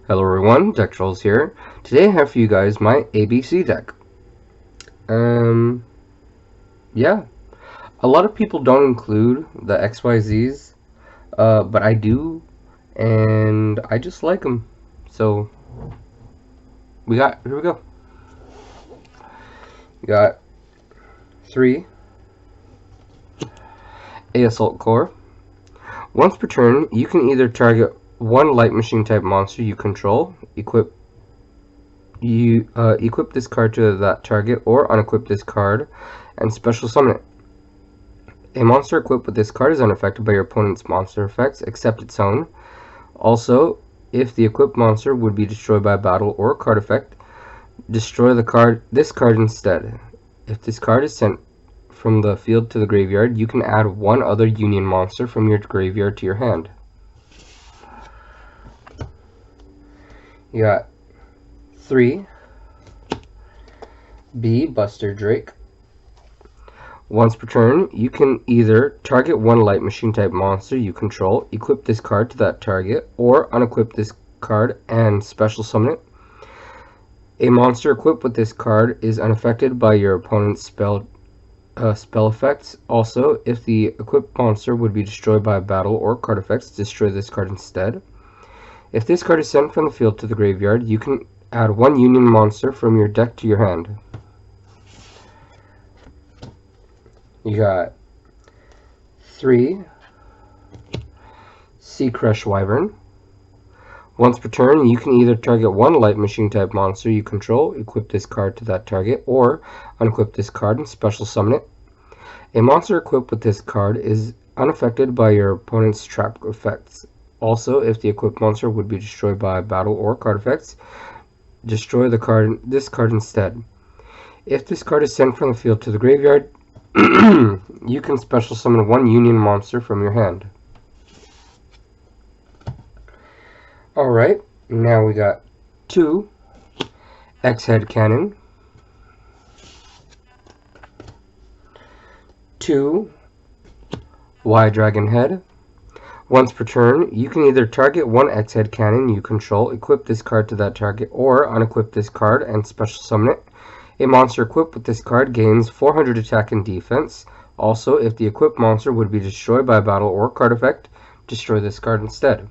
Hello everyone, DeckTrolls here. Today I have for you guys my ABC deck. Yeah. A lot of people don't include the XYZs, but I do, and I just like them. So, here we go. We got 3 A Assault Core. Once per turn, you can either target one light machine type monster you control, equip this card to that target, or unequip this card and special summon it. A monster equipped with this card is unaffected by your opponent's monster effects except its own. Also, if the equipped monster would be destroyed by a battle or a card effect, destroy this card instead. If this card is sent from the field to the graveyard, you can add one other union monster from your graveyard to your hand. You got 3 B Buster Drake. Once per turn, you can either target one light machine type monster you control, equip this card to that target, or unequip this card and special summon it. A monster equipped with this card is unaffected by your opponent's spell effects. Also, if the equipped monster would be destroyed by a battle or card effects, destroy this card instead. If this card is sent from the field to the graveyard, you can add one union monster from your deck to your hand. You got 3 Sea Crush Wyvern. Once per turn, you can either target one light machine type monster you control, equip this card to that target, or unequip this card and special summon it. A monster equipped with this card is unaffected by your opponent's trap effects. Also, if the equipped monster would be destroyed by battle or card effects, destroy this card instead. If this card is sent from the field to the graveyard, you can special summon one union monster from your hand. Alright, now we got 2 X-Head Cannon, 2 Y-Dragon Head. Once per turn, you can either target one X-Head Cannon you control, equip this card to that target, or unequip this card and special summon it. A monster equipped with this card gains 400 attack and defense. Also, if the equipped monster would be destroyed by a battle or card effect, destroy this card instead.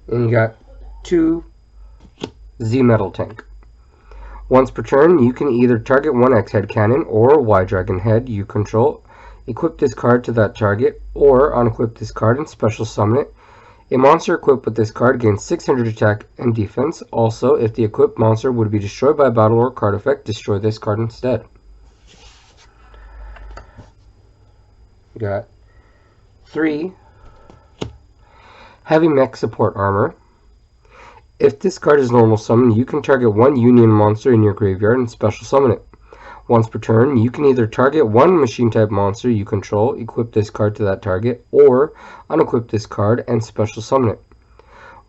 And you got 2 Z-Metal Tank. Once per turn, you can either target one X-Head Cannon or Y-Dragon Head you control, equip this card to that target, or unequip this card and special summon it. A monster equipped with this card gains 600 attack and defense. Also, if the equipped monster would be destroyed by a battle or card effect, destroy this card instead. We got 3 Heavy Mech Support Armor. If this card is normal summon, you can target one union monster in your graveyard and special summon it. Once per turn, you can either target one machine type monster you control, equip this card to that target, or unequip this card and special summon it.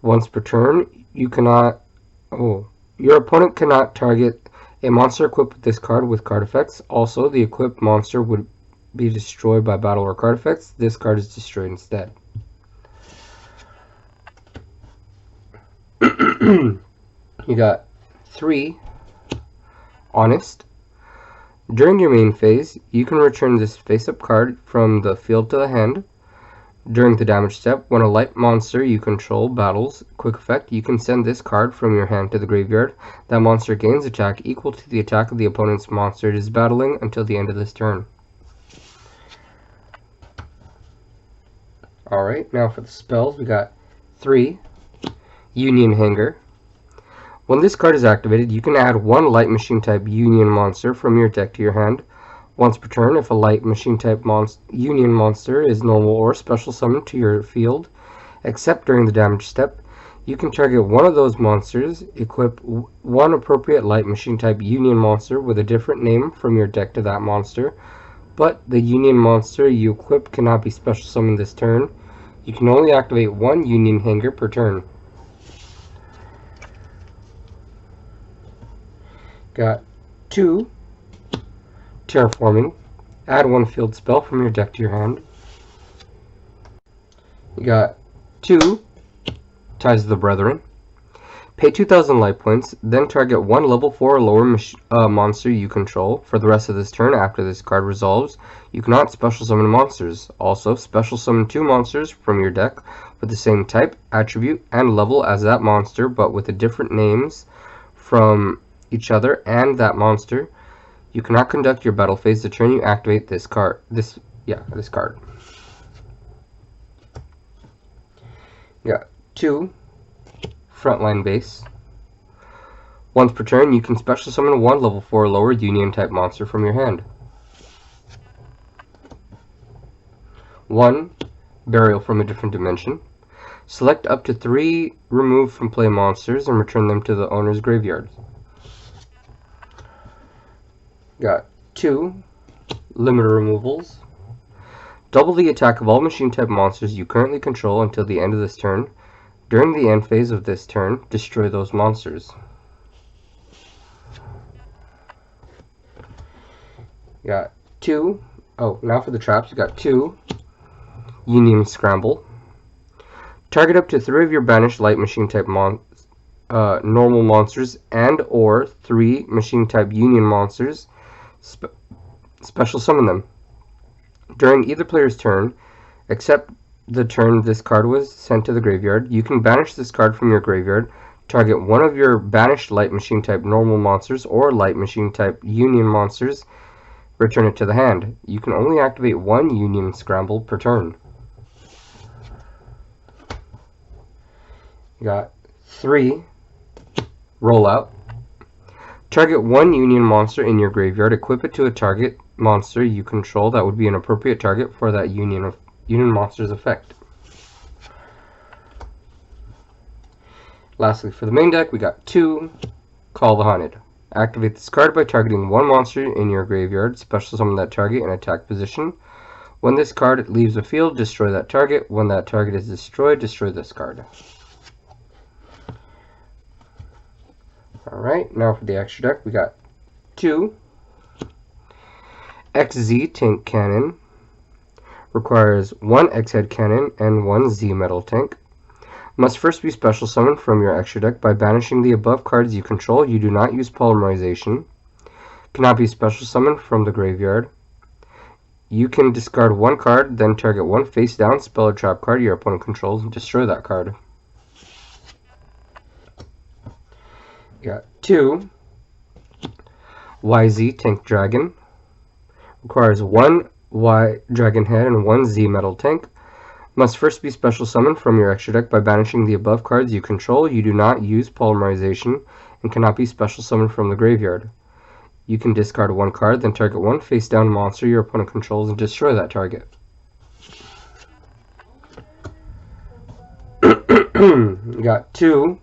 Once per turn, your opponent cannot target a monster equipped with this card with card effects. Also, the equipped monster would be destroyed by battle or card effects. This card is destroyed instead. You got 3 Honest. During your main phase, you can return this face-up card from the field to the hand. During the damage step, when a light monster you control battles, quick effect, you can send this card from your hand to the graveyard. That monster gains attack equal to the attack of the opponent's monster it is battling until the end of this turn. Alright, now for the spells, we got 3 Union Hanger. When this card is activated, you can add one light machine type union monster from your deck to your hand. Once per turn, if a light machine type union monster is normal or special summoned to your field, except during the damage step, you can target one of those monsters, equip one appropriate light machine type union monster with a different name from your deck to that monster, but the union monster you equip cannot be special summoned this turn. You can only activate one Union Hanger per turn. Got 2 Terraforming. Add one field spell from your deck to your hand. You got 2 Ties of the Brethren. Pay 2,000 life points, then target one level 4 or lower monster you control. For the rest of this turn, after this card resolves, you cannot special summon monsters. Also, special summon 2 monsters from your deck with the same type, attribute, and level as that monster, but with different names from each other and that monster. You cannot conduct your battle phase the turn you activate this card. This card. You got 2 Frontline Base. Once per turn, you can special summon one level 4 or lower Union type monster from your hand. 1 Burial from a Different Dimension. Select up to 3 removed from play monsters and return them to the owner's graveyard. Got 2 Limiter Removals. Double the attack of all machine type monsters you currently control until the end of this turn. During the end phase of this turn, destroy those monsters. You got 2. Oh, now for the traps, you got 2 Union Scramble. Target up to 3 of your banished light machine type normal monsters and or 3 machine type Union monsters. Special summon them. During either player's turn, except the turn this card was sent to the graveyard, you can banish this card from your graveyard, target one of your banished light machine type normal monsters or light machine type Union monsters, return it to the hand. You can only activate 1 Union Scramble per turn. You got 3 Rollout. Target 1 Union monster in your graveyard, equip it to a target monster you control that would be an appropriate target for that Union monster's effect. Lastly, for the main deck, we got 2 Call the Haunted. Activate this card by targeting 1 monster in your graveyard, special summon that target in attack position. When this card leaves the field, destroy that target. When that target is destroyed, destroy this card. Alright, now for the extra deck, we got 2 XZ Tank Cannon. Requires 1 X-Head Cannon and 1 Z-Metal Tank. Must first be special summoned from your extra deck by banishing the above cards you control. You do not use polymerization. Cannot be special summoned from the graveyard. You can discard 1 card, then target 1 face down spell or trap card your opponent controls and destroy that card. You got 2 YZ Tank Dragon. Requires 1 Y Dragon Head and 1 Z Metal Tank. Must first be special summoned from your extra deck by banishing the above cards you control. You do not use polymerization and cannot be special summoned from the graveyard. You can discard 1 card, then target 1 face down monster your opponent controls and destroy that target. You got 2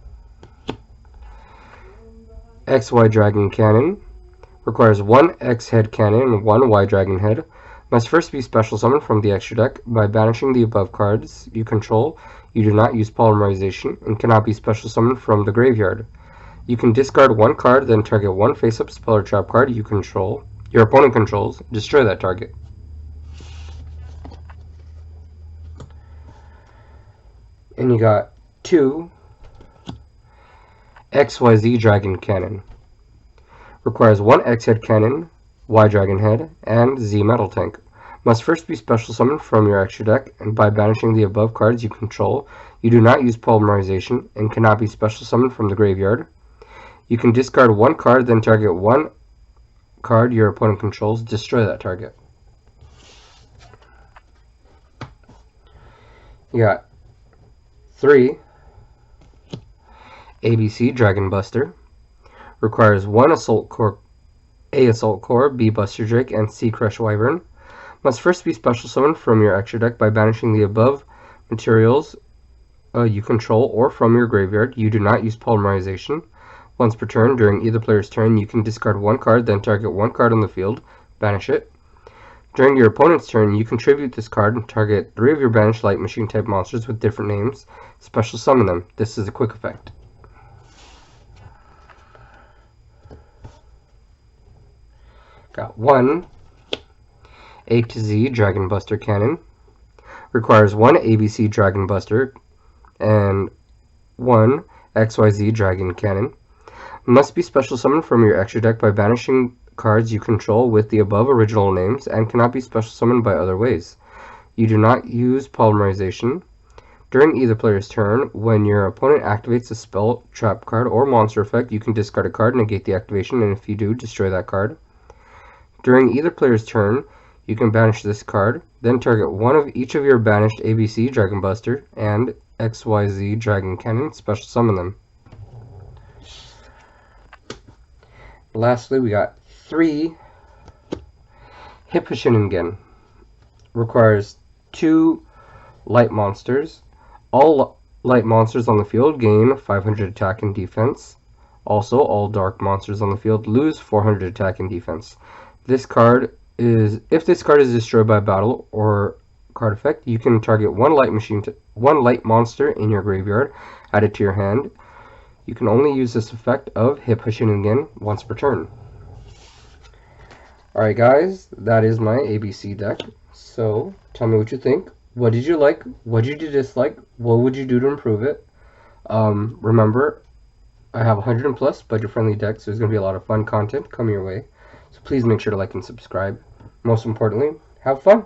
XY Dragon Cannon. Requires 1 X Head Cannon and 1 Y Dragon Head. Must first be special summoned from the extra deck by banishing the above cards you control. You do not use polymerization and cannot be special summoned from the graveyard. You can discard 1 card, then target 1 face-up spell or trap card your opponent controls, destroy that target. And you got 2 XYZ Dragon Cannon. Requires 1 X-Head Cannon, Y Dragon Head, and Z Metal Tank. Must first be special summoned from your extra deck, and by banishing the above cards you control, you do not use polymerization and cannot be special summoned from the graveyard. You can discard 1 card, then target 1 card your opponent controls, destroy that target. You got 3 ABC Dragon Buster. Requires 1 Assault Core, A Assault Core, B Buster Drake, and C Crush Wyvern. Must first be special summoned from your extra deck by banishing the above materials you control or from your graveyard. You do not use polymerization. Once per turn, during either player's turn, you can discard 1 card, then target 1 card on the field, banish it. During your opponent's turn, you contribute this card and target 3 of your banished light machine type monsters with different names. Special summon them. This is a quick effect. Got 1 A to Z Dragon Buster Cannon. Requires 1 ABC Dragon Buster and 1 XYZ Dragon Cannon. Must be special summoned from your extra deck by banishing cards you control with the above original names and cannot be special summoned by other ways. You do not use polymerization. During either player's turn, when your opponent activates a spell, trap card, or monster effect, you can discard a card, negate the activation, and if you do, destroy that card. During either player's turn, you can banish this card, then target one of each of your banished ABC Dragon Buster and XYZ Dragon Cannon, special summon them. Lastly, we got 3 Hipposhinningen. Requires 2 light monsters. All light monsters on the field gain 500 attack and defense. Also, all dark monsters on the field lose 400 attack and defense. If this card is destroyed by battle or card effect, you can target one light monster in your graveyard, add it to your hand. You can only use this effect of Hipposhinningen once per turn. Alright guys, that is my ABC deck. So, tell me what you think. What did you like? What did you dislike? What would you do to improve it? Remember, I have 100 plus budget-friendly decks, so there's going to be a lot of fun content coming your way. So please make sure to like and subscribe. Most importantly, have fun!